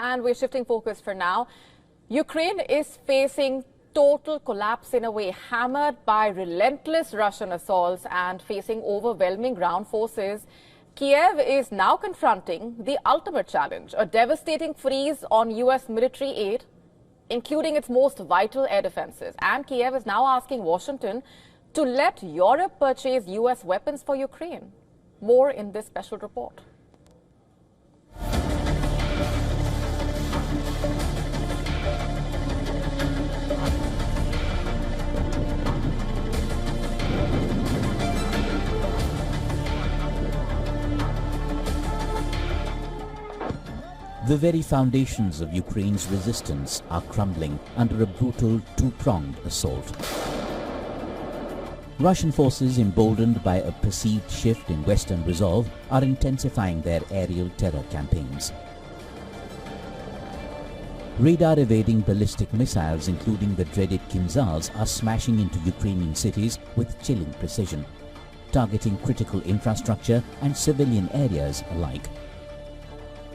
And we're shifting focus for now. Ukraine is facing total collapse in a way, hammered by relentless Russian assaults and facing overwhelming ground forces. Kiev is now confronting the ultimate challenge, a devastating freeze on U.S. military aid, including its most vital air defenses. And Kiev is now asking Washington to let Europe purchase U.S. weapons for Ukraine. More in this special report. The very foundations of Ukraine's resistance are crumbling under a brutal two-pronged assault. Russian forces, emboldened by a perceived shift in Western resolve, are intensifying their aerial terror campaigns. Radar-evading ballistic missiles, including the dreaded Kinzhals, are smashing into Ukrainian cities with chilling precision, targeting critical infrastructure and civilian areas alike.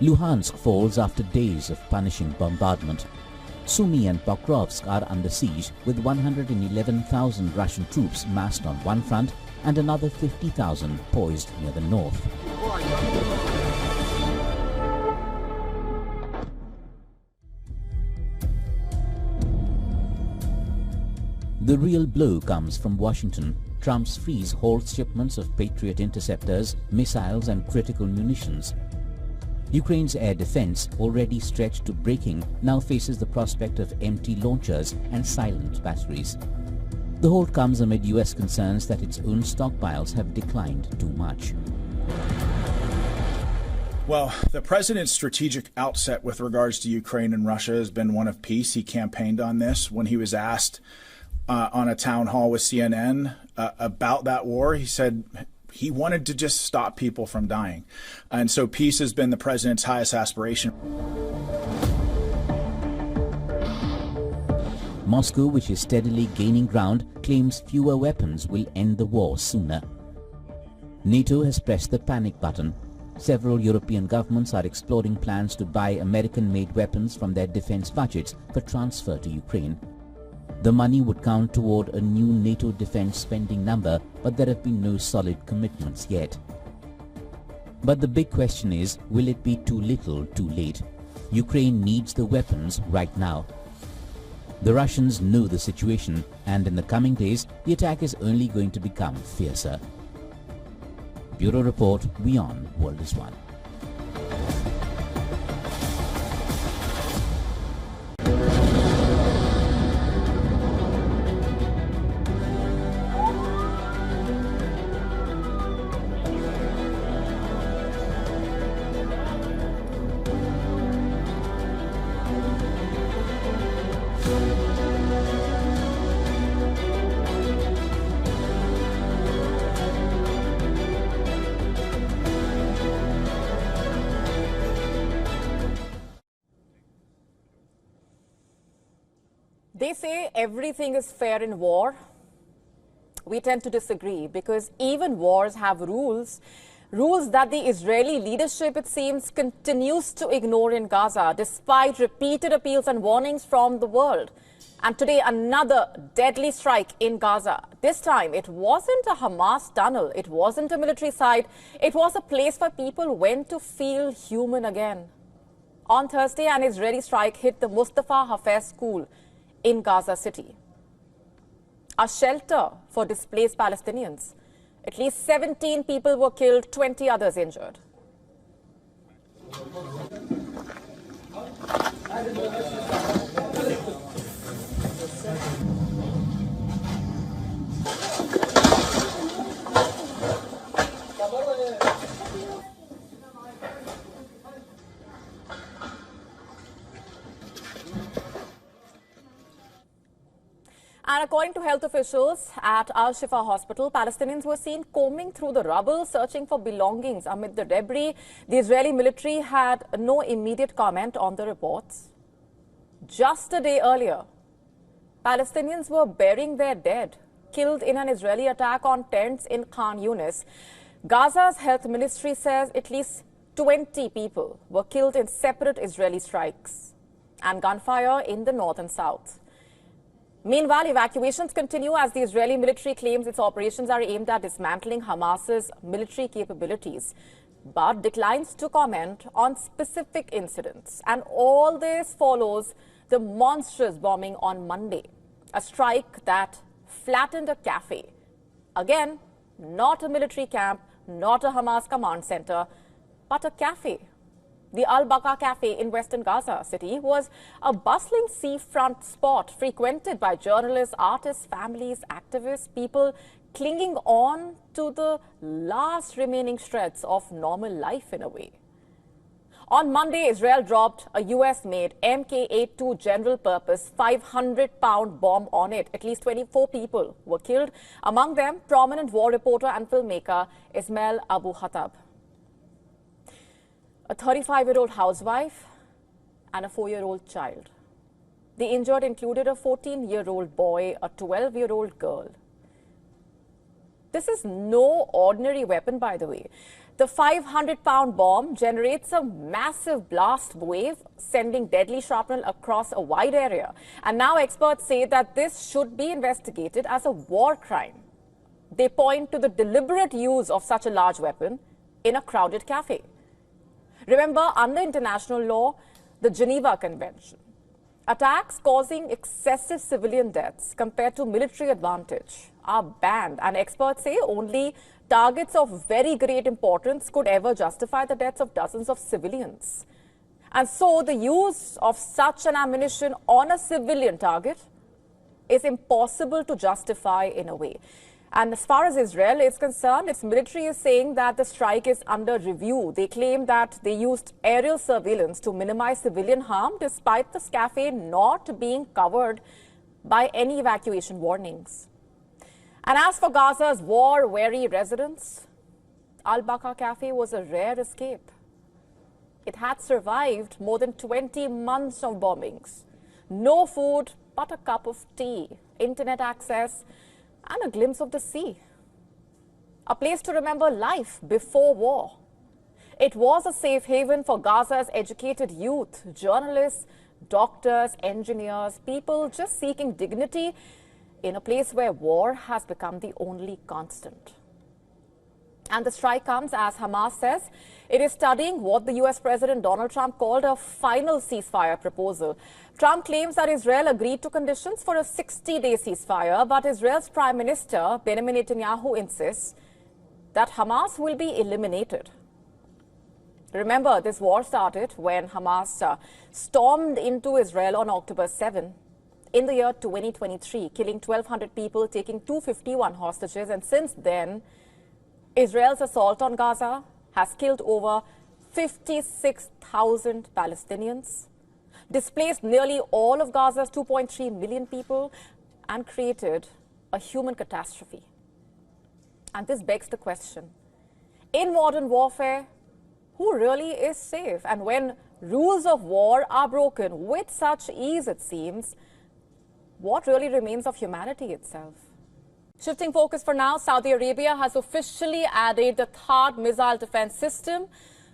Luhansk falls after days of punishing bombardment. Sumy and Pokrovsk are under siege, with 111,000 Russian troops massed on one front and another 50,000 poised near the north. The real blow comes from Washington. Trump's freeze halts shipments of Patriot interceptors, missiles and critical munitions. Ukraine's air defense, already stretched to breaking, now faces the prospect of empty launchers and silent batteries. The halt comes amid US concerns that its own stockpiles have declined too much. Well, the president's strategic outset with regards to Ukraine and Russia has been one of peace. He campaigned on this. When he was asked on a town hall with CNN about that war, he said he wanted to just stop people from dying. And so peace has been the president's highest aspiration. Moscow, which is steadily gaining ground, claims fewer weapons will end the war sooner. NATO has pressed the panic button. Several European governments are exploring plans to buy American-made weapons from their defense budgets for transfer to Ukraine. The money would count toward a new NATO defense spending number, but there have been no solid commitments yet. But the big question is, will it be too little, too late? Ukraine needs the weapons right now. The Russians know the situation, and in the coming days, the attack is only going to become fiercer. Bureau Report, WION World is One. They say everything is fair in war. We tend to disagree because even wars have rules that the Israeli leadership, it seems, continues to ignore in Gaza despite repeated appeals and warnings from the world. And today, another deadly strike in Gaza. This time, it wasn't a Hamas tunnel. It wasn't a military site. It was a place where people went to feel human again. On Thursday, an Israeli strike hit the Mustafa Hafez school in Gaza City, a shelter for displaced Palestinians. At least 17 people were killed, 20 others injured. And according to health officials at Al-Shifa Hospital, Palestinians were seen combing through the rubble, searching for belongings amid the debris. The Israeli military had no immediate comment on the reports. Just a day earlier, Palestinians were burying their dead, killed in an Israeli attack on tents in Khan Yunis. Gaza's health ministry says at least 20 people were killed in separate Israeli strikes and gunfire in the north and south. Meanwhile, evacuations continue as the Israeli military claims its operations are aimed at dismantling Hamas's military capabilities, but declines to comment on specific incidents. And all this follows the monstrous bombing on Monday, a strike that flattened a cafe. Again, not a military camp, not a Hamas command center, but a cafe. The Al-Baqa Cafe in western Gaza City was a bustling seafront spot frequented by journalists, artists, families, activists, people clinging on to the last remaining shreds of normal life in a way. On Monday, Israel dropped a US-made Mk-82 general-purpose 500-pound bomb on it. At least 24 people were killed, among them prominent war reporter and filmmaker Ismail Abu Khattab. A 35-year-old housewife and a 4-year-old child. The injured included a 14-year-old boy, a 12-year-old girl. This is no ordinary weapon, by the way. The 500-pound bomb generates a massive blast wave, sending deadly shrapnel across a wide area. And now experts say that this should be investigated as a war crime. They point to the deliberate use of such a large weapon in a crowded cafe. Remember, under international law, the Geneva Convention, attacks causing excessive civilian deaths compared to military advantage are banned, and experts say only targets of very great importance could ever justify the deaths of dozens of civilians. And so the use of such an ammunition on a civilian target is impossible to justify in a way. And as far as Israel is concerned, its military is saying that the strike is under review. They claim that they used aerial surveillance to minimize civilian harm, despite the cafe not being covered by any evacuation warnings. And as for Gaza's war-weary residents, Al-Baqa Cafe was a rare escape. It had survived more than 20 months of bombings. No food but a cup of tea, internet access, and a glimpse of the sea. A place to remember life before war. It was a safe haven for Gaza's educated youth, journalists, doctors, engineers, people just seeking dignity in a place where war has become the only constant. And the strike comes as Hamas says it is studying what the US President Donald Trump called a final ceasefire proposal. Trump claims that Israel agreed to conditions for a 60-day ceasefire, but Israel's Prime Minister Benjamin Netanyahu insists that Hamas will be eliminated. Remember, this war started when Hamas stormed into Israel on October 7 in the year 2023, killing 1,200 people, taking 251 hostages, and since then, Israel's assault on Gaza has killed over 56,000 Palestinians, displaced nearly all of Gaza's 2.3 million people, and created a human catastrophe. And this begs the question, in modern warfare, who really is safe? And when rules of war are broken with such ease, it seems, what really remains of humanity itself? Shifting focus for now, Saudi Arabia has officially added the THAAD missile defense system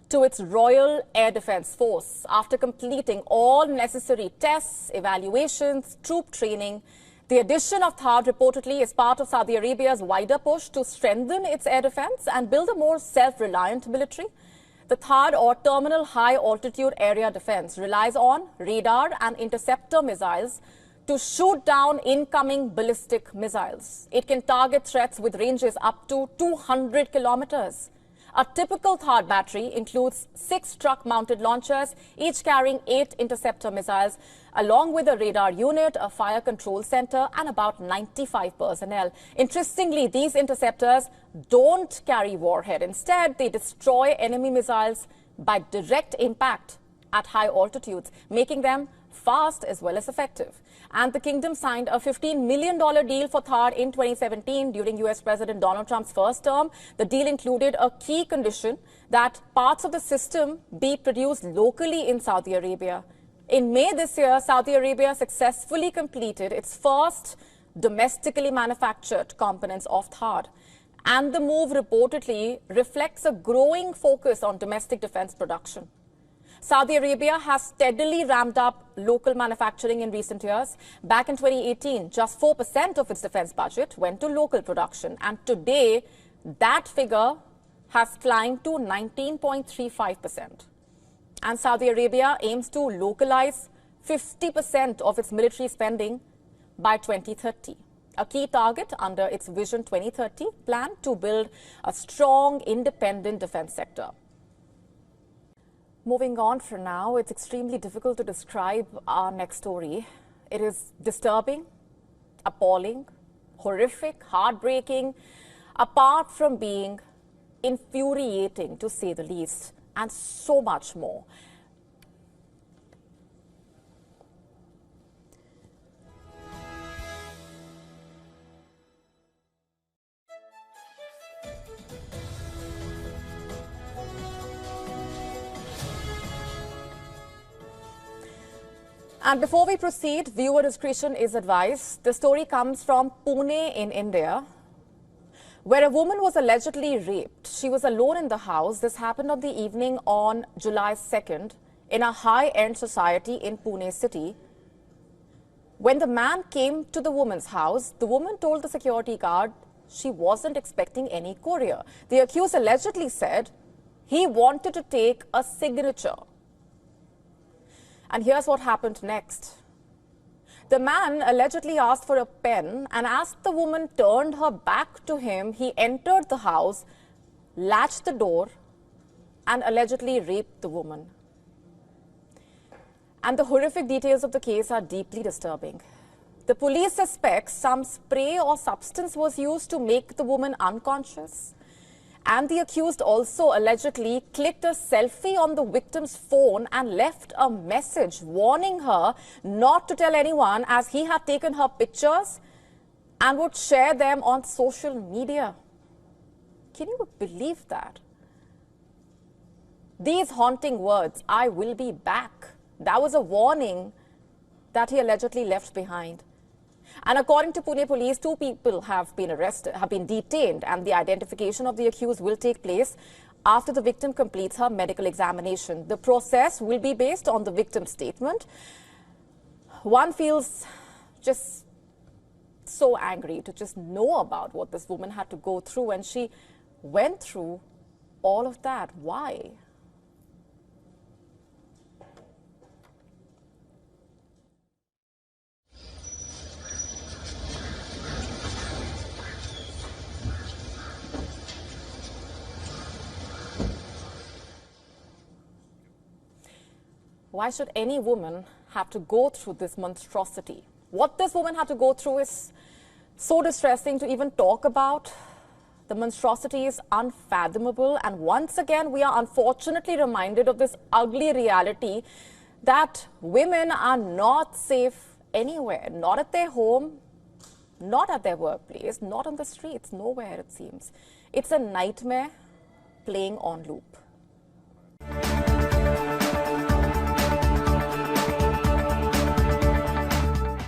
to its Royal Air Defense Force after completing all necessary tests, evaluations, troop training. The addition of THAAD reportedly is part of Saudi Arabia's wider push to strengthen its air defense and build a more self-reliant military. The THAAD, or Terminal High Altitude Area Defense, relies on radar and interceptor missiles to shoot down incoming ballistic missiles. It can target threats with ranges up to 200 kilometers. A typical THAAD battery includes 6 truck-mounted launchers, each carrying 8 interceptor missiles, along with a radar unit, a fire control center, and about 95 personnel. Interestingly, these interceptors don't carry warhead. Instead, they destroy enemy missiles by direct impact at high altitudes, making them fast as well as effective. And the kingdom signed a $15 million deal for THAAD in 2017 during US President Donald Trump's first term. The deal included a key condition that parts of the system be produced locally in Saudi Arabia. In May this year, Saudi Arabia successfully completed its first domestically manufactured components of THAAD. And the move reportedly reflects a growing focus on domestic defense production. Saudi Arabia has steadily ramped up local manufacturing in recent years. Back in 2018, just 4% of its defense budget went to local production. And today, that figure has climbed to 19.35%. And Saudi Arabia aims to localize 50% of its military spending by 2030. A key target under its Vision 2030 plan to build a strong, independent defense sector. Moving on for now, it's extremely difficult to describe our next story. It is disturbing, appalling, horrific, heartbreaking, apart from being infuriating, to say the least, and so much more. And before we proceed, viewer discretion is advised. The story comes from Pune in India, where a woman was allegedly raped. She was alone in the house. This happened on the evening on July 2nd in a high-end society in Pune city. When the man came to the woman's house, the woman told the security guard she wasn't expecting any courier. The accused allegedly said he wanted to take a signature. And here's what happened next. The man allegedly asked for a pen, and as the woman turned her back to him, he entered the house, latched the door, and allegedly raped the woman. And the horrific details of the case are deeply disturbing. The police suspect some spray or substance was used to make the woman unconscious. And the accused also allegedly clicked a selfie on the victim's phone and left a message warning her not to tell anyone, as he had taken her pictures and would share them on social media. Can you believe that? These haunting words, "I will be back," that was a warning that he allegedly left behind. And according to Pune police, 2 people have been detained, and the identification of the accused will take place after the victim completes her medical examination. The process will be based on the victim's statement. One feels just so angry to just know about what this woman had to go through, and she went through all of that. Why? Why should any woman have to go through this monstrosity? What this woman had to go through is so distressing to even talk about. The monstrosity is unfathomable, and once again we are unfortunately reminded of this ugly reality that women are not safe anywhere, not at their home, not at their workplace, not on the streets, nowhere it seems. It's a nightmare playing on loop.